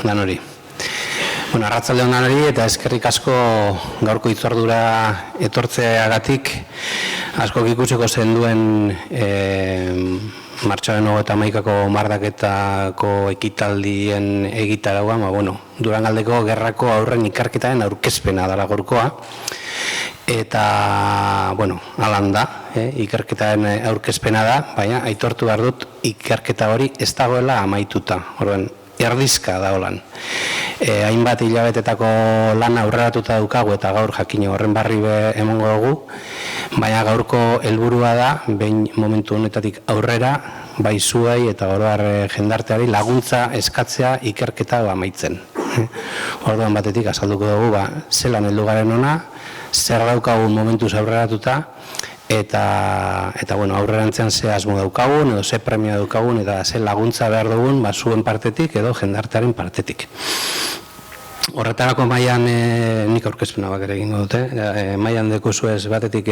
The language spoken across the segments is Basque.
danori. Bueno, arratsalde on danori eta eskerrik asko gaurko hitzordura etortzeagatik. Askok ikusiko zenduen martxoaren 31ko mardaketako ekitaldien egitaraua, Durangaldeko gerrako aurren ikerketaren aurkezpena dela gaurkoa. Eta, halan da, ikerketaren aurkezpena da, baina aitortu behar dut ikerketa hori ez dagoela amaituta. Orduan, erdizka da holan. Hainbat hilabetetako lan aurreratuta daukagu eta gaur jakin horren barri emongo dugu, baina gaurko helburua da, behin momentu honetatik aurrera, bai zuei eta oroar jendarteari laguntza eskatzea ikerketa amaitzen. Orduan batetik azalduko dugu, zelan heldu garen ona, zer daukagun momentuz aurreratuta, eta aurrerantzean ze asmo daukagun, edo ze premia daukagun, eta ze laguntza behar dugun, zuen partetik edo jendartearen partetik. Horretarako mailan, nik aurkezpena bakar egingo dute, mailan dekuzuez batetik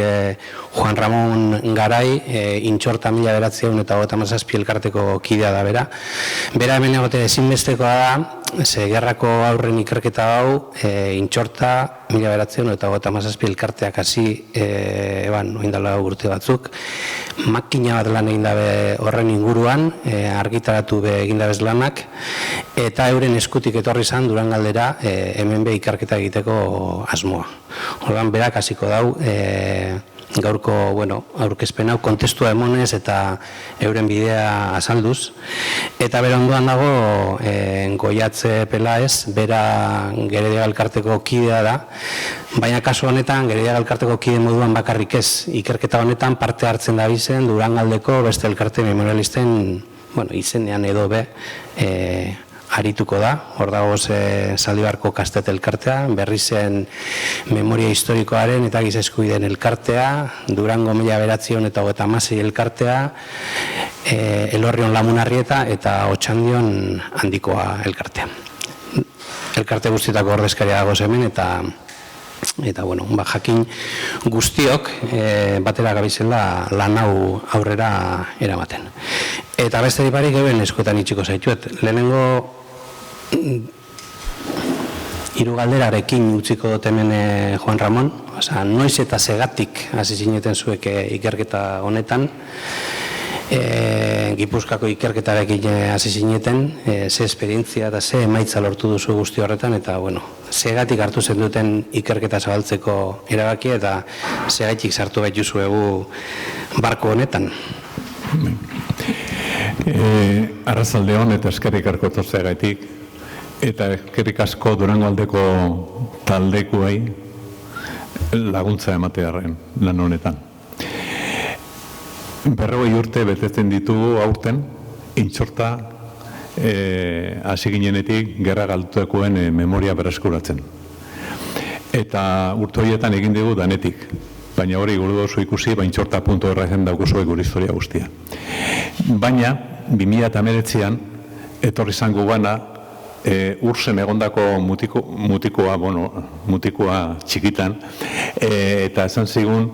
Juan Ramon Garai, Intxorta 1957 elkarteko kidea da bera. Bera hemen egote ezinbestekoa da, ze gerrako aurren ikerketa hau, Intxorta 1957 elkarteak hasi, oindala urte batzuk, makina bat lan egin dabe horren inguruan, argitaratu egin dabez lanak, eta euren eskutik etorri zan Durangaldera hemen ikerketa egiteko asmoa. Orduan berak hasiko dau, gaurko aurkezpen hau kontestua emonez eta euren bidea azalduz. Eta bera ondoan dago Goiatze Pelaez, bera Gerediaga elkarteko kidea da, baina kasu honetan Gerediaga elkarteko kide moduan bakarrik ez, ikerketa honetan parte hartzen da bizen Durangaldeko beste elkarte memorialisten izenean edo arituko da. Hor dagoz Zaldibarko Kastet elkartea, Berrizen Memoria Historikoaren eta Giza Eskubideen elkartea, Durango 1956 elkartea, Elorrion Lamunarrieta eta Otxandion Handikoa elkartea. Elkarte guztietako ordezkaria dagoz hemen eta jakin guztiok batera gabizela lan hau aurrera eramaten. Eta beste diparik eben eskuetan itxiko zaituet. Lehenengo hiru galderarekin utziko dut hemen Juan Ramon. Noiz eta segatik hasi zineten zuek ikerketa honetan. Gipuzkoako ikerketarekin hasi zineten, ze esperientzia eta ze emaitza lortu duzu guzti horretan, eta segatik hartu zen duten ikerketa zabaltzeko erabaki eta segatik sartu gaituzuegu barko honetan. Arratsalde on eta eskerrik asko etortzeagatik eta eskerrik asko Durangaldeko taldekuei laguntza ematearren lan honetan. 40 urte betetzen ditugu aurten, Intxorta hasi ginenetik gerra galdutekoen memoria berreskuratzen. Eta urte horietan egin dugu danetik, baina hori gure dozu ikusi, Intxorta.org daukuzuek gure historia guztia. Baina, 2019an, etorri zango gana, urzen egondako mutikoa txikitan, eta esan zigun,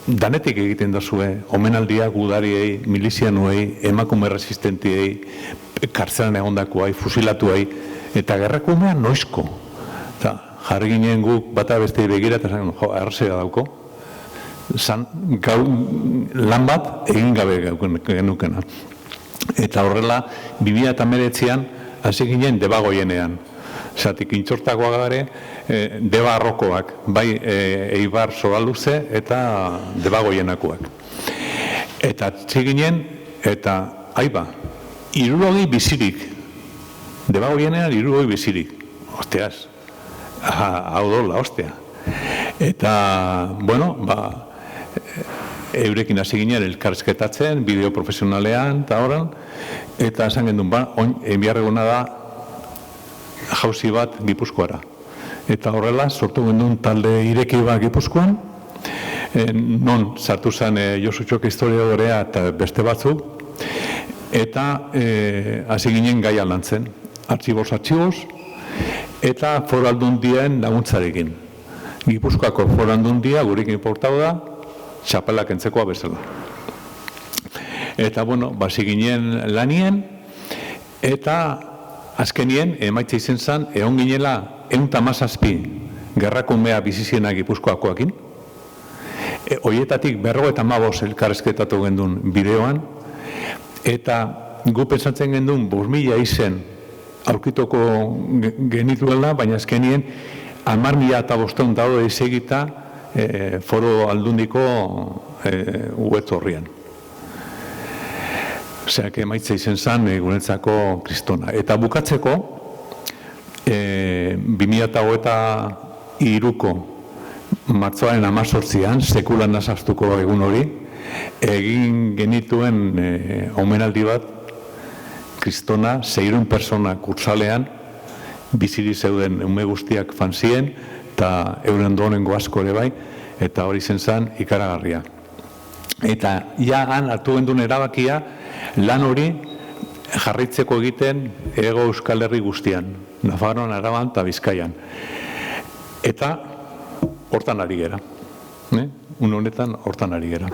danetik egiten dazue, omenaldia gudariei, milizianuei, emakume resistentiei, kartzelan egondakoai, fusilatuei, eta gerrakumean noizko. Jarri ginen guk bata beste begira eta zan, arrazera dauko. Lan bat egin gabe genukena. Eta horrela, 2019an hasi ginen debagoienean. Zatik Intxortakoa gare, deba arrokoak, bai Eibar Soraluze eta debagoienakoak. Eta txiginen, eta aiba, 60 bizirik. Debagoienean 60 bizirik. Osteaz, hau dola, ostea. Eta, eurekin hasi ginen elkarrizketatzen, bideo profesionalean, eta horan, eta esan gendun, enbiarreguna da, jauzi bat Gipuzkoara. Eta horrela, sortu gendun talde ireki bat Gipuzkoan, non sartu zen Josu Txoke historiadorea eta beste batzuk, eta hasi ginen gai lantzen, artxiboz, eta Foru Aldundien laguntzarekin. Gipuzkoako Foru Aldundia gurekin portau da, txapelak entzekoa bezala. Eta, hasi ginen lanien, eta azkenien, emaitza izen zen, egon ginela 117 gerrakumea bizizienak Gipuzkoakoakin. Hoietatik 55 elkarrezketatu gendun bideoan, eta gu pentsatzen gendun 5.000 izen aurkitoko genituela, baina azkenien 10.500 daude izegita foro aldundiko web horrian. Oseak emaitza izen zen guretzako kristona. Eta bukatzeko, 2023ko martzoaren 18an, sekulan nazaztuko egun hori, egin genituen omenaldi bat, kristona, 600 persona kurtsalean, biziri zeuden ume guztiak fanzien, eta euren donengo asko ere bai, eta hori zen ikaragarria. Eta ja han hartu gendun erabakia, lan hori jarraitzeko egiten Hego Euskal Herri guztian, Nafarroan, Araban eta Bizkaian. Eta hortan ari gera. Un honetan hortan ari gera.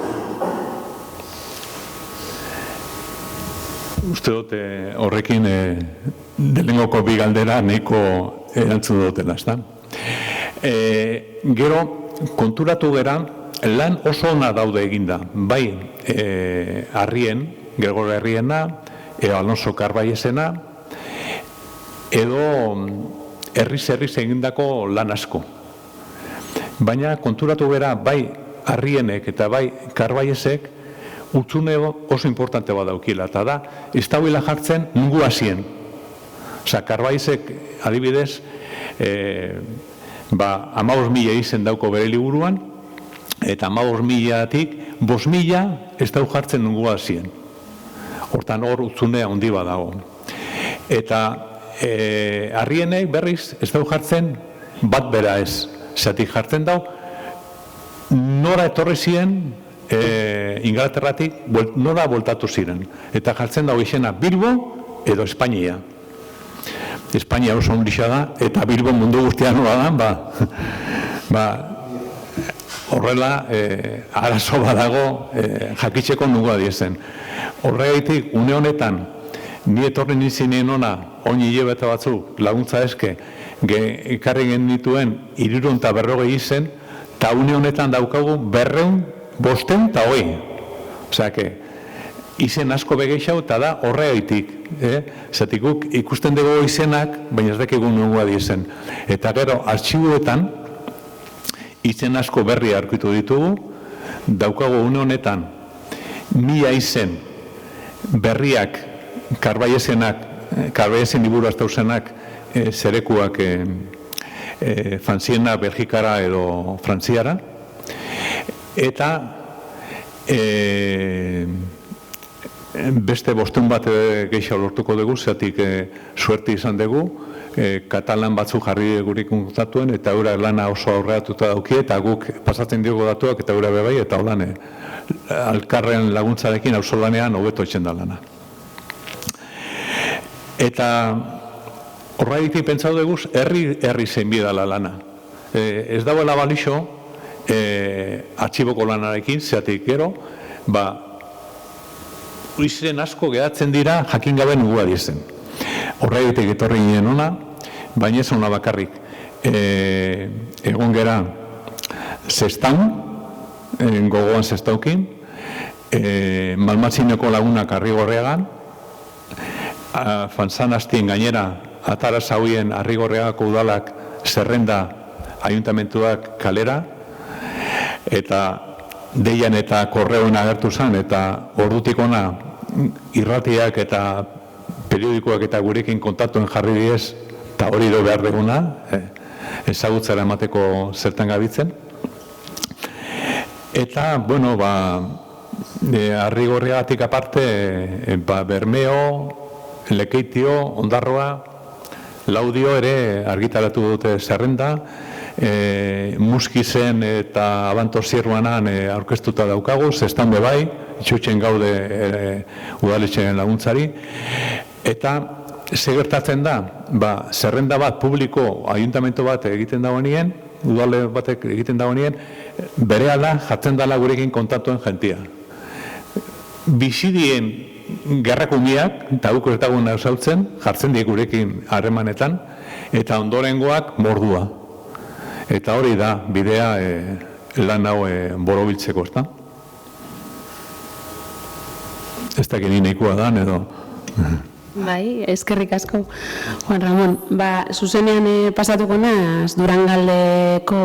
Uste dut horrekin delengoko bi galdera nahiko erantzun dutela, ezta? Gero, konturatu gera, lan oso ona daude eginda. Bai, Harrien, Gregor Herriena, Alonso Karbaiesena, edo herriz egindako lan asko. Baina konturatu gera, bai Harrienek eta bai Karbaiesek utzune oso importante bat daukila, eta da, ez dauela jartzen nungu hasien. Osa, Karbaiesek adibidez, 15.000 izen dauko bere liburuan, eta 15.000-tik 5.000 ez dau jartzen nungu hasien. Hortan hor utzunea handi badago. Eta Harrienek berriz ez dau jartzen bat bera ez. Zatik jartzen dau, nora etorri ziren Inglaterratik, nora voltatu ziren. Eta jartzen dau izena Bilbo edo Espainia. Espainia oso ondisa da, eta Bilbo mundu guztian nora da, horrela arazo badago jakitzeko nungoa diezen. Horregaitik, une honetan, ni etorri nizinen ona, oin hilabete batzuk, laguntza eske, ekarri genituen 340 izen, eta une honetan daukagu 250. Osea, izen asko begeixau, eta da horregaitik. Zatikuk ikusten dugu izenak, baina ez dakigu nungoa diezen. Eta gero, artxibuetan, izen asko berri aurkitu ditugu, daukagu une honetan 1000 izen berriak Karbaiesen liburu aztauzenak zerekuak fanziena Belgikara edo Frantziara, eta beste 500 bat gehiago lortuko dugu, zeatik suerte izan dugu, Katalan batzu jarri gurik kontatuen, eta eura lana oso aurreatuta dauki, eta guk pasatzen diogo datuak, eta eura bebai, eta holan alkarren laguntzarekin auzolanean hobeto etxen da lana. Eta horretik pentsatu dugu, herri zein bidala lana. Ez dagoela balixo, artxiboko lanarekin, zeatik gero, izen asko gehatzen dira jakin gabe nugua dizen. Horretik etorri ginen ona, baina ez ona bakarrik. Egon gera Zestaun, gogoan Zestaukin, Malmatzineko lagunak Arrigorriagan, Fanzanastien gainera, Atara Zauien Arrigorriagako udalak zerrenda ayuntamentuak kalera, eta deian eta korreoen agertu zen, eta ordutik ona irratiak eta periodikoak eta gurekin kontatuen jarri diez, eta hori do behar duguna, ezagutzara emateko zertan gabitzen. Eta, bueno, Arrigorriagatik aparte, Bermeo, Lekeitio, Ondarroa, Laudio ere argitaratu dute zerrenda, Muskizen eta Abanto Zierruanan aurkeztuta daukagu, Zestan bebai, itxutzen gaude udaletxeen laguntzari, eta segertatzen da, zerrenda bat publiko ayuntamentu bat egiten dagoenien, udale batek egiten dagoenien, berehala jartzen dela gurekin kontatuen jentia. Bizidien gerrakumiak, eta guk ez dagoen ausautzen, jartzen die gurekin harremanetan, eta ondorengoak mordua. Eta hori da, bidea lan hau borobiltzeko, ezta? Ez dakit ni nahikoa da, edo... Bai, eskerrik asko, Juan Ramon. Zuzenean pasatuko naz Durangaldeko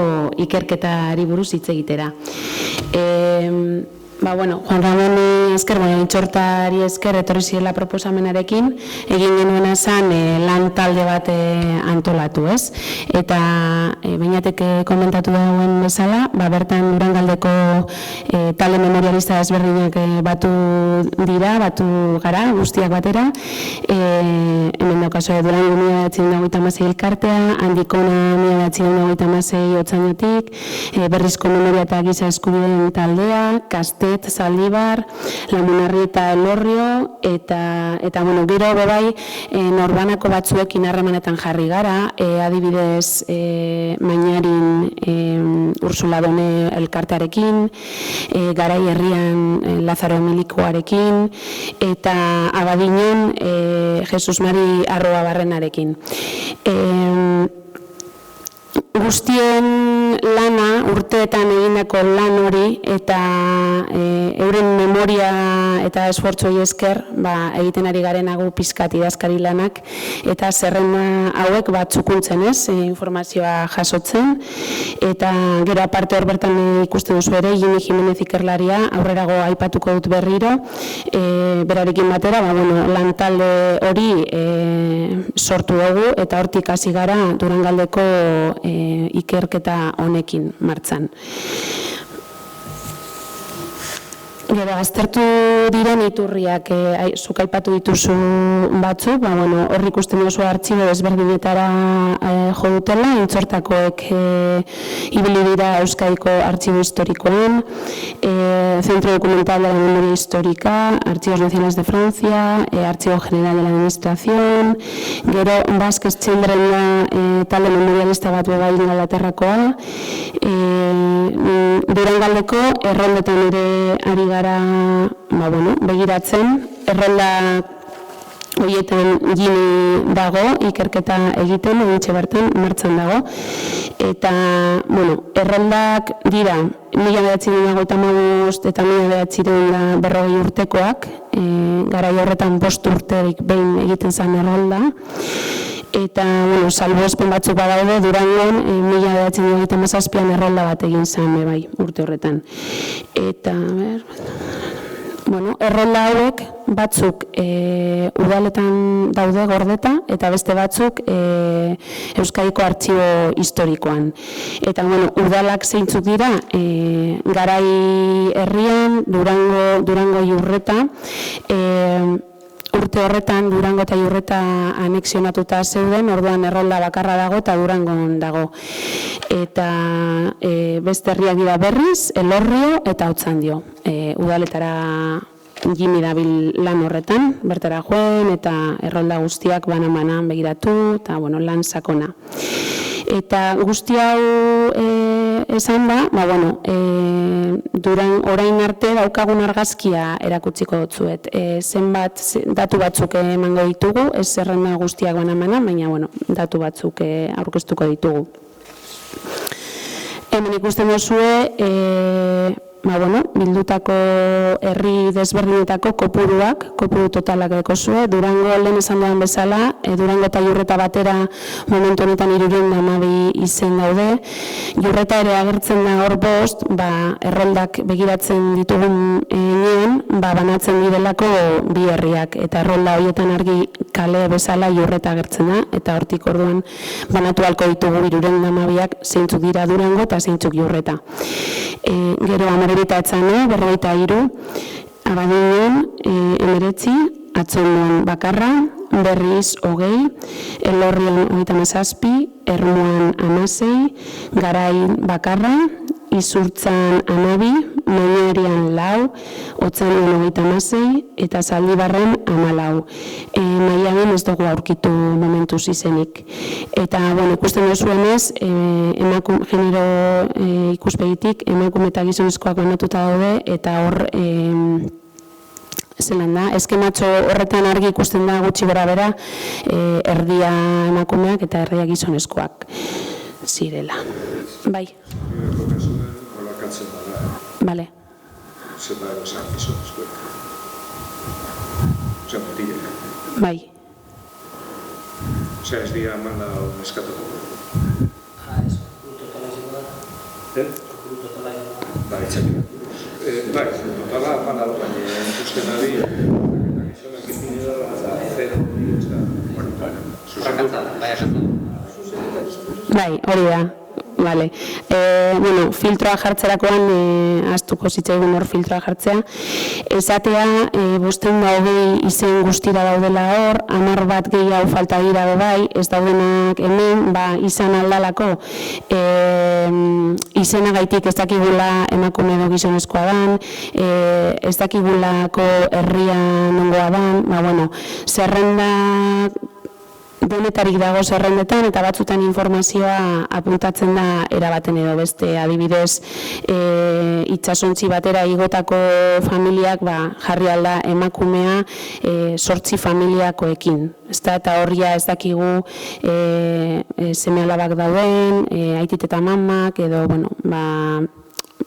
ikerketari buruz hitz egitera. Juan Ramon txortari esker etorri zirela proposamenarekin, egin genuena zen lan talde bat antolatu, ez? Eta bainatek komentatu dagoen bezala, bertan Durangaldeko talde memorialista ezberdinak batu dira, batu gara, guztiak batera, hemen daukazu Durango 1996 elkartea, Handikona 1996 otzainotik, Berrizko Memoria eta Giza Eskubideen taldea, Kastet, Zaldibar, Lamunarri eta Elorrio, eta gero bebai norbanako batzuekin harremanetan jarri gara, adibidez Mainarin Ursula Done elkartearekin, Garai Herrian Lazaro Emilikoarekin, eta Abadiñon Jesus Mari Arroa Barrenarekin. Guztien lana, urteetan egindako lan hori, eta euren memoria eta esfortzuei esker egiten ari garen agu pizkat idazkari lanak, eta zerrenda hauek txukuntzen ez, informazioa jasotzen, eta gero aparte hor bertan ikusten duzu ere, Jimmy Jimenez ikerlaria, aurrerago aipatuko dut berriro, berarekin batera, lan talde hori sortu dugu, eta hortik hasi gara Durangaldeko ikerketa honekin martxan. Gero, aztertu diren iturriak, zuk aipatu dituzu batzuk, hor ikusten duzu artxibo desberdinetara jo dutela, intzortakoek ibili dira Euskadiko artxibo historikoan, Centro Documental de la Memoria Histórica, Archivos Nacionales de Francia, Archivo General de la Administración, gero Vázquez Children da talde memorialista bat beba Ingalaterrakoa, Durangaldeko erroldetan ere ari gara begiratzen, errolda horietan gini dago, ikerketa egiten, egitxe bertan, martxan dago. Eta, erroldak dira, 1955 eta 1940 urtekoak, garai horretan 5 urterik behin egiten zen errolda. Eta, salbuespen batzuk badaude, Durangon 1957an errolda bat egin zen, urte horretan. Eta, errolda hauek batzuk udaletan daude gordeta, eta beste batzuk Euskadiko artxibo historikoan. Eta, udalak zeintzuk dira, Garai Herrian, Durango Iurreta, urte horretan Durango eta Iurreta anexionatuta zeuden, orduan errolda bakarra dago eta Durangon dago. Eta beste herriak dira Berriz, Elorrio eta Otxandio. Udaletara Jimmy dabil lan horretan, bertara joen eta errolda guztiak banan begiratu eta lan sakona. Eta guzti hau esan da, orain arte daukagun argazkia erakutsiko dutzuet. Zenbat datu batzuk emango ditugu, ez zerrenda guztiak banan, baina datu batzuk aurkeztuko ditugu. Hemen ikusten duzue, bildutako herri desberdinetako kopuru totalak dekozue. Durango lehen esan duen bezala, Durango eta Iurreta batera momentu honetan 312 izen daude. Iurreta ere agertzen da hor 5, erroldak begiratzen ditugun nien, banatzen direlako bi herriak. Eta errolda horietan argi kale bezala Iurreta agertzen da, eta hortik orduan banatu halko ditugu 312ak zeintzuk dira Durango eta zeintzuk Iurreta. Gero Amarerita Etzane, 43, Abadiñon, 19, Atzondon bakarra, Berriz 20, Elorrion 37, Ermuan 16, Garain bakarra, Izurtzan 12, Mañarian 4, Otzanion 26 eta Zaldibarren 14. Maiagen ez dugu aurkitu momentuz izenik. Eta, ikusten duzuenez, genero ikuspegitik, emakume eta gizonezkoak banatuta daude, eta hor zelan da, eskematxo horretan argi ikusten da gutxi gora bera erdia emakumeak eta erdia gizonezkoak zirela. Bai. Kolakatzen dara, Bale. zeta esan gizonezkoek. Osea, mutilek. Bai. Osea, ez dira manda neskatuko. Bai, txekin. Bai, totala manda lo baina ikusten ari, gizonak ipini dara, zero, ez da, Bai, hori da. Vale. Filtroa jartzerakoan astuko zitzaigun hor filtroa jartzea. Esatea, 520 izen guztira daudela hor, 10 bat gehiago falta dira bai, ez daudenak hemen, izan aldalako izenagaitik ez dakigula emakume edo gizonezkoa dan, ez dakigulako herria nongoa dan, zerrenda denetarik dago zerrendetan eta batzutan informazioa apuntatzen da erabaten edo beste, adibidez itsasontzi batera igotako familiak jarri alda emakumea 8 familiakoekin. Eta horria ez dakigu seme-alabak dauden, aitit eta mamak edo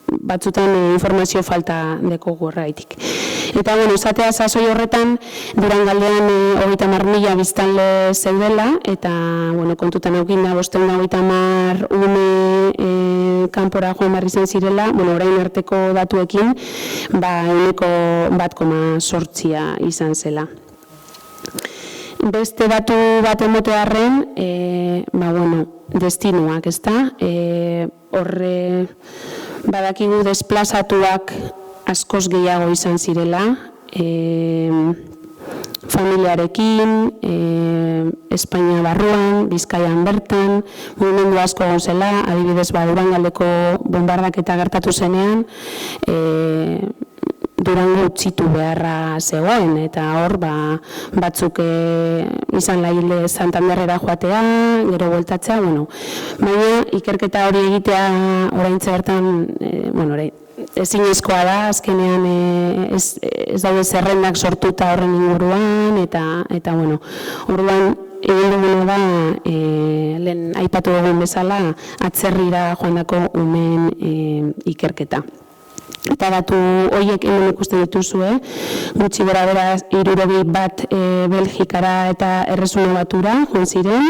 batzutan informazio falta dekogu horreitik. Eta, esatea sasoi horretan, Durangaldean 30.000 biztanle zeudela, eta, kontutan aukin da, 530 ume kanpora joan barri zen zirela, orain arteko datuekin, 1,8 izan zela. Beste datu bat emotearren, destinuak, ezta? Horre, badakigu desplazatuak askoz gehiago izan zirela, familiarekin, Espainia barruan, Bizkaian bertan, mugimendu asko egon zela, adibidez Durangaldeko bombardaketa gertatu zenean, Durango utzitu beharra zegoen, eta hor batzuk izan laile Santanderrera joatea, gero bueltatzea, baina ikerketa hori egitea oraintxe bertan, ezinezkoa da, azkenean ez daude zerrendak sortuta horren inguruan, eta orduan egin duguna da, lehen aipatu dugun bezala, atzerrira joandako umen ikerketa. Eta datu horiek hemen ikusten dituzue, gutxi gora bera 61 Belgikara eta Erresuma Batura joan ziren,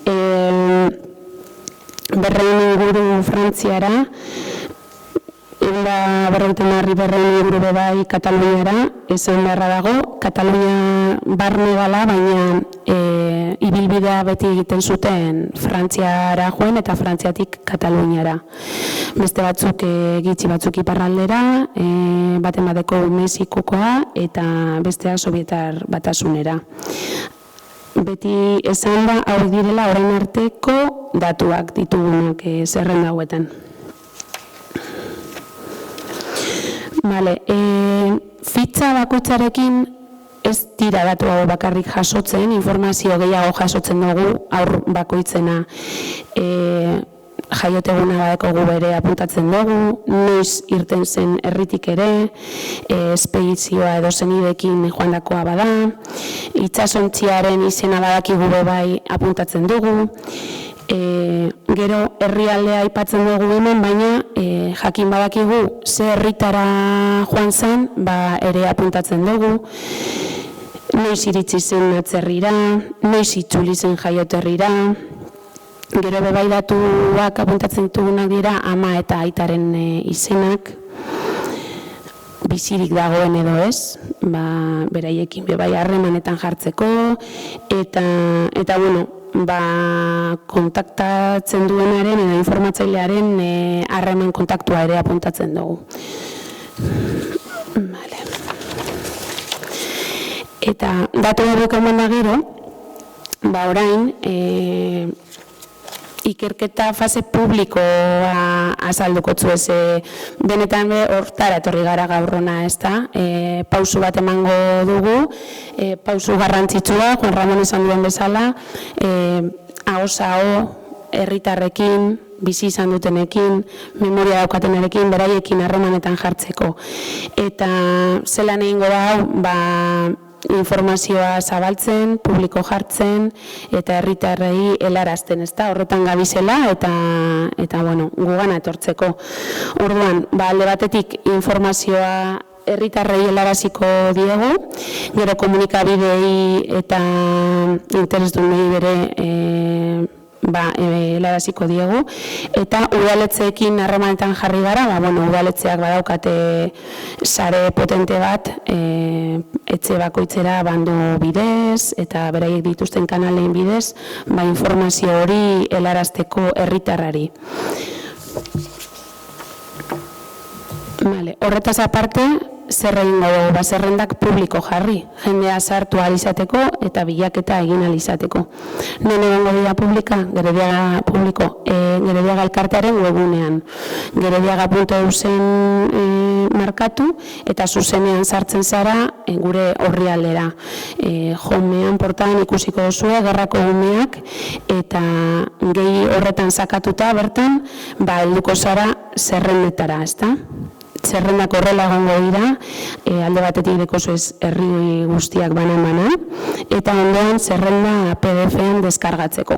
200 inguru Frantziara, 150 inguru bai Kataluniara, esan beharra dago, Katalunia barne dela, baina ibilbidea beti egiten zuten Frantziara joan eta Frantziatik Kataluniara. Beste batzuk gitxi batzuk iparraldera, baten bateko Mexikokoa eta bestea Sobietar Batasunera. Beti esan da hau direla orain arteko datuak ditugunak zerrenda hauetan. Fitxa bakoitzarekin ez dira datu hau bakarrik jasotzen, informazio gehiago jasotzen dugu aur bakoitzena jaioteguna badeko ere apuntatzen dugu, noiz irten zen herritik ere, espedizioa edo zenidekin joandakoa bada, itsasontziaren izena badakigu bai apuntatzen dugu, gero herrialdea aipatzen dugu hemen, baina jakin badakigu ze herritara joan zen, ere apuntatzen dugu, noiz iritsi zen atzerrira, noiz itzuli zen jaioterrira, gero bai datuak apuntatzen ditugunak dira ama eta aitaren izenak, bizirik dagoen edo ez, beraiekin bai harremanetan jartzeko, eta kontaktatzen duenaren edo informatzailearen harreman kontaktua ere apuntatzen dugu. Eta datu hauek eman da gero, orain, ikerketa fase publikoa azalduko tzuez, benetan hortara etorri gara gaur hona, ez da, pausu bat emango dugu, pausu garrantzitsua, Juan Ramon esan duen bezala, ahoz-aho, herritarrekin, bizi izan dutenekin, memoria daukatenarekin, beraiekin harremanetan jartzeko. Eta zelan egingo da hau, informazioa zabaltzen, publiko jartzen, eta herritarrei helarazten, ezta? Horretan gabizela eta bueno, gugana etortzeko. Orduan, alde batetik informazioa herritarrei helaraziko diegu, gero komunikabidei eta interesdunei bere helaraziko diegu, eta udaletxeekin harremanetan jarri gara, udaletxeak badaukate sare potente bat, etxe bakoitzera bandu bidez, eta beraiek dituzten kanalein bidez, informazio hori helarazteko herritarrari. Horretaz aparte, zer egingo dugu, zerrendak publiko jarri, jendea sartu ahal izateko eta bilaketa egin ahal izateko. Non egongo dira publika, Gerediaga elkartearen webunean. Gerediaga.eusen markatu eta zuzenean sartzen zara gure orrialdera. Homean portaan ikusiko duzue, gerrako gumeak, eta gehi horretan sakatuta bertan, helduko zara zerrendetara, ezta? Zerrendak horrela egongo dira, alde batetik dekozu ez herri guztiak banan, eta ondoan zerrenda PDF-en deskargatzeko.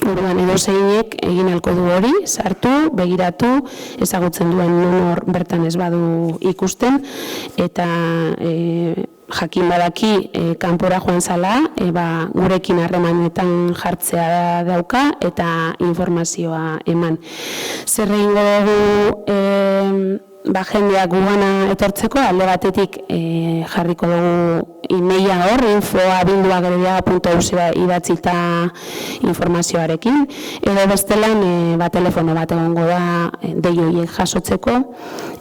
Orduan, edozeinek egin ahalko du hori, sartu, begiratu, ezagutzen duen nonor bertan ez badu ikusten, eta jakin badaki kanpora joan zala, gurekin harremanetan jartzea dauka eta informazioa eman. Zer egingo dugu jendeak gugana etortzeko, alde batetik jarriko dugu e-maila hor, info@gerediaga.eusera idatzita informazioarekin, edo bestelan telefono bat egongo da dei horiek jasotzeko,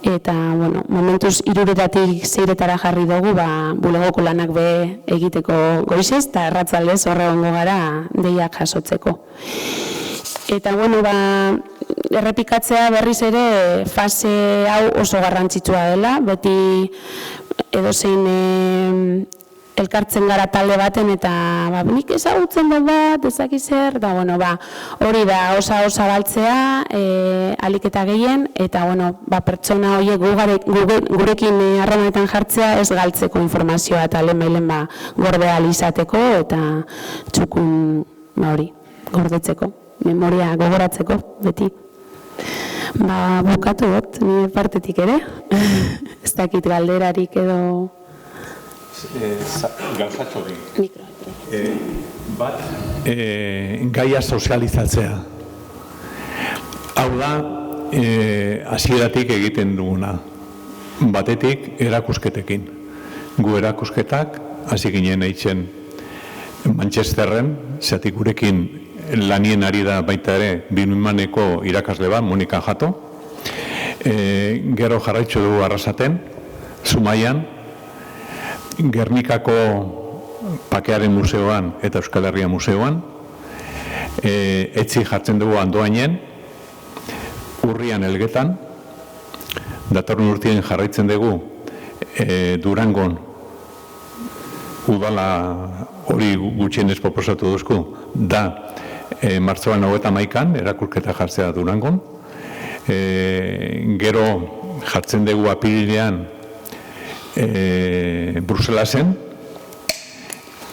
eta momentuz 3:00 6:00 jarri dugu, bulegoko lanak be egiteko goizez, eta arratsaldez horre egongo gara deiak jasotzeko. Eta errepikatzea berriz ere fase hau oso garrantzitsua dela, beti edozein elkartzen gara talde baten eta nik ezagutzen dut bat, ezaki zer, hori da, osa baltzea, alik eta gehien, eta pertsona horiek gurekin harremanetan jartzea ez galtzeko informazioa eta lehen gorde ahal izateko eta txukun hori gordetzeko, memoria gogoratzeko, beti. Bukatu dut, nire partetik ere, ez dakit galderarik edo... Gauzatxo bi. Bat, gaia sozializatzea. Hau da, hasieratik egiten duguna. Batetik, erakusketekin. Gu erakusketak, hasi ginen eitzen Manchesterren, zeatik gurekin lanien ari da baita ere Binumaneko irakasle bat, Monika Jato. Gero jarraitzu dugu Arrasaten, Zumaian, Gernikako Pakearen Museoan eta Euskal Herria Museoan, etzi jartzen dugu Andoainen, Urrian Elgetan, datorren urtien jarraitzen dugu Durangon, udala hori gutxienez proposatu duzku, da martxoan 31an erakusketak jartzea Durangon. Gero jartzen dugu apirilean Bruselasen,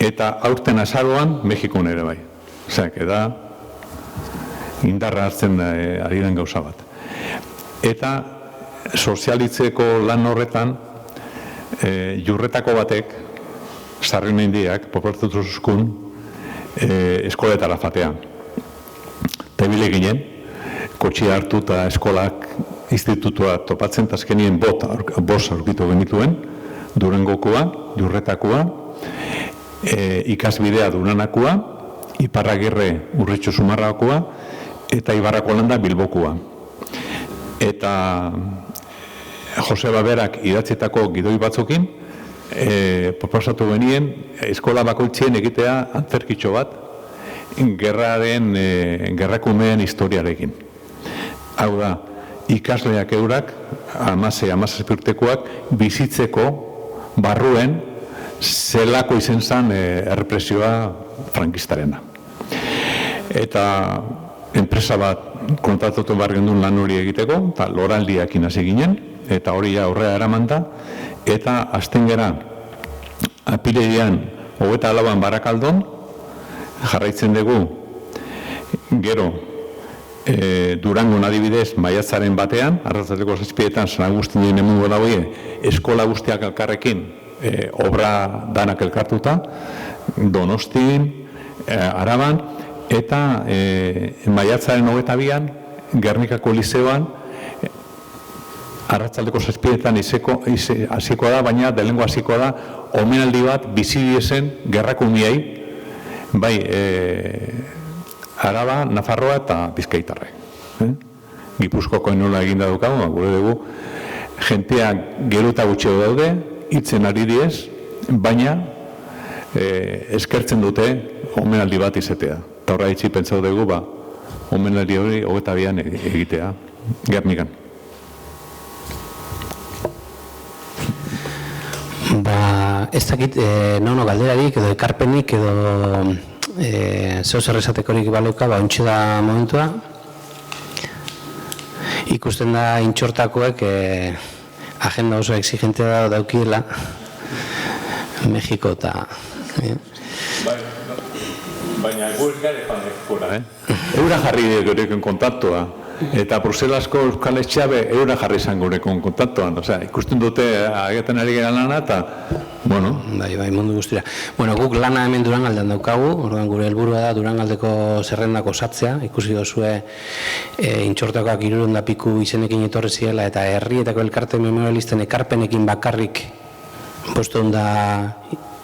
eta aurten azaroan Mexikon ere bai. Osea, da indarra hartzen ari den gauza bat. Eta sozialitzeko lan horretan Jurretako batek, sarri indiak, proportatu zuzkun eskoletara fatea. Tebile ginen, kotxia hartu eta eskolak institutua topatzen, eta azkenien bost aurkitu genituen, Durangokoa, Jurretakoa, ikasbidea Duranakua, Iparragirre Urritxu Zumarrakoa, eta Ibarrako landa Bilbokoa. Eta Jose Baberak idatzetako gidoi batzukin, proposatu benien, eskola bakoitzien egitea antzerkitxo bat, gerrakumeen historiarekin. Hau da, ikasleak eurak, 16 urtekoak, bizitzeko barruen zelako izen zen errepresioa frankistarena. Eta enpresa bat kontratatu behar gendun lan hori egiteko, eta loraldiakin hasi ginen, eta hori ja aurrera eraman da, eta hasten gera apirilean 24an Barakaldon, jarraitzen dugu gero Durangon adibidez maiatzaren batean, arratzateko 7etan San Agustinien emungo dagoie, eskola guztiak elkarrekin obra danak elkartuta, Donostin, Araban, eta maiatzaren 22an Gernikako lizeoan arratzaldeko 7etan hasiko da, baina delengo hasiko da omenaldi bat bizi diesen gerrako umiei, bai Araba, Nafarroa eta Bizkaitarre. Gipuzkoako nola eginda dukagu, gure dugu jentea gero eta gutxeo daude, hitzen ari diez, baina eskertzen dute omenaldi bat izatea. Eta horra itxi pentsau dugu, omenaldi hori 22an egitea, Gernikan. Ez dakit, galderarik edo ekarpenik edo zeu zer esatekorik baleuka, ontsi da momentua. Ikusten da intxortakoek agenda oso exigentea daukiela Mexiko eta... Baina gure gare joan Eura jarri gurekin kontaktua. Eta Bruselasko Euskal Etxeabe eura jarri izan gurekin kontaktuan. Ikusten dute agetan ari gara lana eta... Bai, mundu guztira. Guk lana hemen Durangaldean daukagu, orduan gure helburua da Durangaldeko zerrendak osatzea, ikusi dozue intxortakoak 300 piku izenekin etorri zirela eta herrietako elkarte memorialisten ekarpenekin bakarrik bostehun da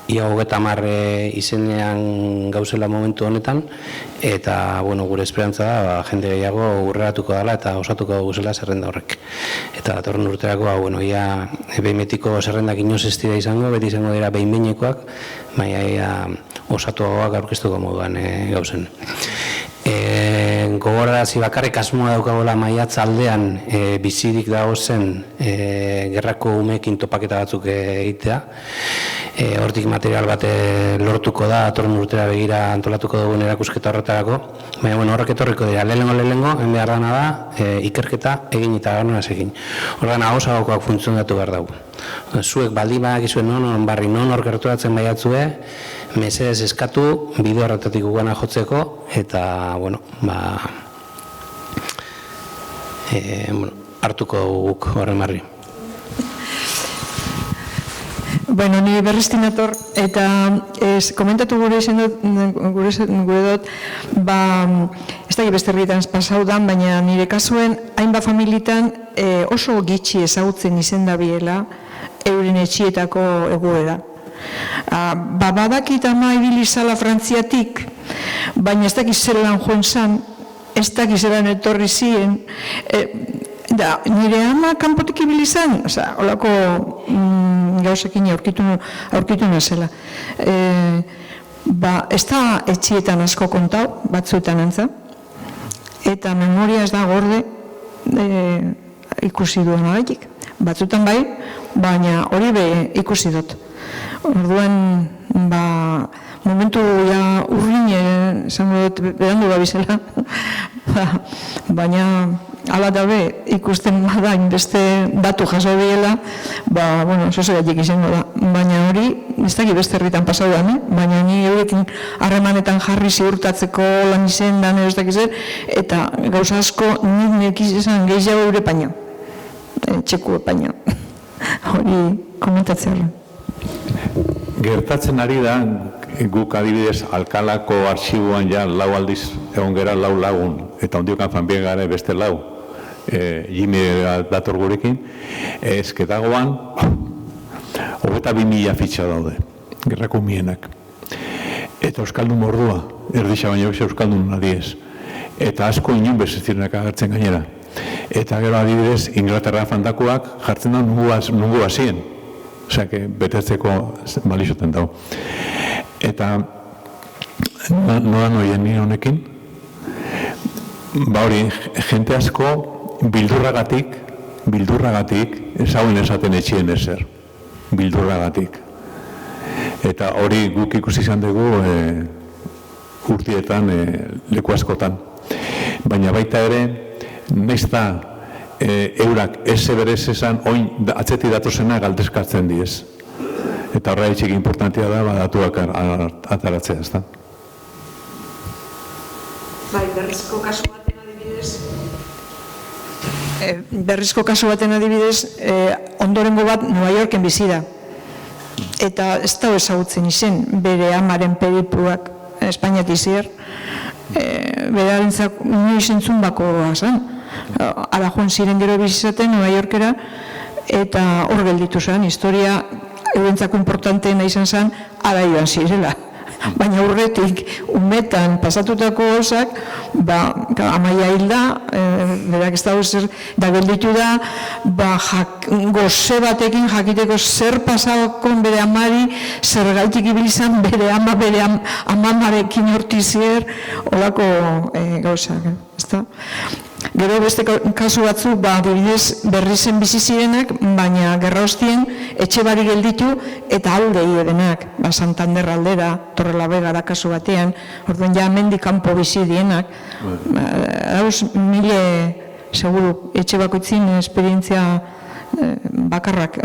ia 30 izenean gauzela momentu honetan, eta gure esperantza da jende gehiago urreratuko dela eta osatuko guzela zerrenda horrek. Eta datorren urterako, ia behin-betiko zerrendak inoz ez dira izango, beti izango dira behin-behinekoak, baina osatuagoak aurkeztuko moduan gauzen. Gogorarazi bakarrik asmoa daukagola maiatz aldean bizirik dago zen gerrako umeekin topaketa batzuk egitea. Hortik material bat lortuko da, datorren urtera begira antolatuko dugun erakusketa horretarako. Baina horrek etorriko dira, lehenengo, behar dana da, ikerketa egin eta garnonaz egin. Horrean, ahosagokoak funtzionatu behar dugu. Zuek baldin badakizuen non barri non hor gerturatzen baiatzue, mesedez eskatu, bideo horretatik ugana jotzeko, eta, hartuko guk horren marri. Ni berrestinator, eta komentatu gure dut, ez da beste herrietan pasaudan, baina nire kasuen hainbat familitan oso gitxi ezagutzen izen da biela euren etxietako egoera. Badakit ama ibilizala Frantziatik, baina ez dakiz zelan joan zan, ez dakiz zelan etorri ziren, nire ama kanpotik ibilizan, holako gauzekin aurkitu nazela. Ez da etxietan asko kontau, batzuetan antza, eta memoria ez da gorde ikusi duen agaitik. Batzutan bai, baina hori be ikusi dut. Orduan, momentu urrin, esango dut, berandu gabizela, baina ala dabe ikusten badain beste datu jaso biela, zozegatik izango da. Baina hori, ez daki beste herritan pasaudan, baina ni eurekin harremanetan jarri ziurtatzeko lan izen dan ez dakizer, eta gauza asko nik nekiz esan gehiago eure paina, txeku paina. Hori komentatzea. Gertatzen ari da, guk adibidez Alkalako arxiboan ja 4 aldiz egon gera 4 lagun, eta ondiokan fanbien gare beste 4, jime dator gurekin, ezketagoan 22.000 fitxa daude, gerrako mienak. Eta Euskaldun mordua, erdisa baina Euskaldun nadiez. Eta asko inon bezezirenak agertzen gainera. Eta gero adibidez, Inglaterra fandakoak jartzen da nungu hasien. Osea, betetzeko balizoten dago. Eta nola noien nire honekin? Hori, jente asko bildurragatik, ezagun esaten etxien ezer. Bildurragatik. Eta hori guk ikusi izan dugu urtietan leku askotan. baina baita ere, nahiz da eurak berez esan, oin atzeti datozena galdezkatzen diez. Eta horra etxik importantia da, datuak ataratzea, ez da. Bai, berrizko kasu baten adibidez, ondorengo bat Nueva Yorken bizi da. Eta ez da ezagutzen izen, bere amaren peripluak Espainiatik zier, bere harintzak inoiz entzun bakoa zen. Ara joan ziren gero bizizaten Nueva Yorkera, eta hor gelditu zen, historia eurentzako importanteena izan zen, ara joan zirela. Baina urretik, umetan pasatutako gauzak, Amaia hilda, berak ez dago zer, da gelditu da, goze batekin jakiteko zer pasakon bere amari, zer gaitik ibilizan bere ama, bere amamarekin hortizier, holako gauzak, ez da? Gero beste kasu batzu, adibidez berrizen bizi zirenak, baina gerra ostien etxe bari gelditu eta aldei edenak, Santander aldera, Torrelavega da kasu batean, orduan ja hemendik kanpo bizi dienak, hauz mile, seguru, etxe bakoitzin esperientzia bakarrak,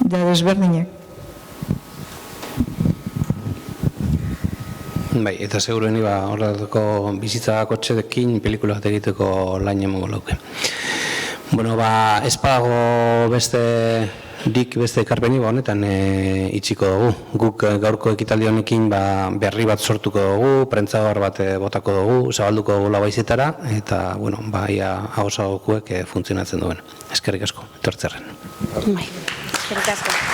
da desberdinak. Bai, eta seguruen horretako bizitza kotxedekin pelikula bat egiteko lain emango lauke. Bueno, ez badago beste ekarpeni honetan itxiko dugu. Guk gaurko ekitaldi honekin berri bat sortuko dugu, prentzagar bat botako dugu, zabalduko dugu labaizetara, eta, bueno, ia hausagokuek funtzionatzen duen. Eskerrik asko, etortzerren. Bai, eskerrik asko.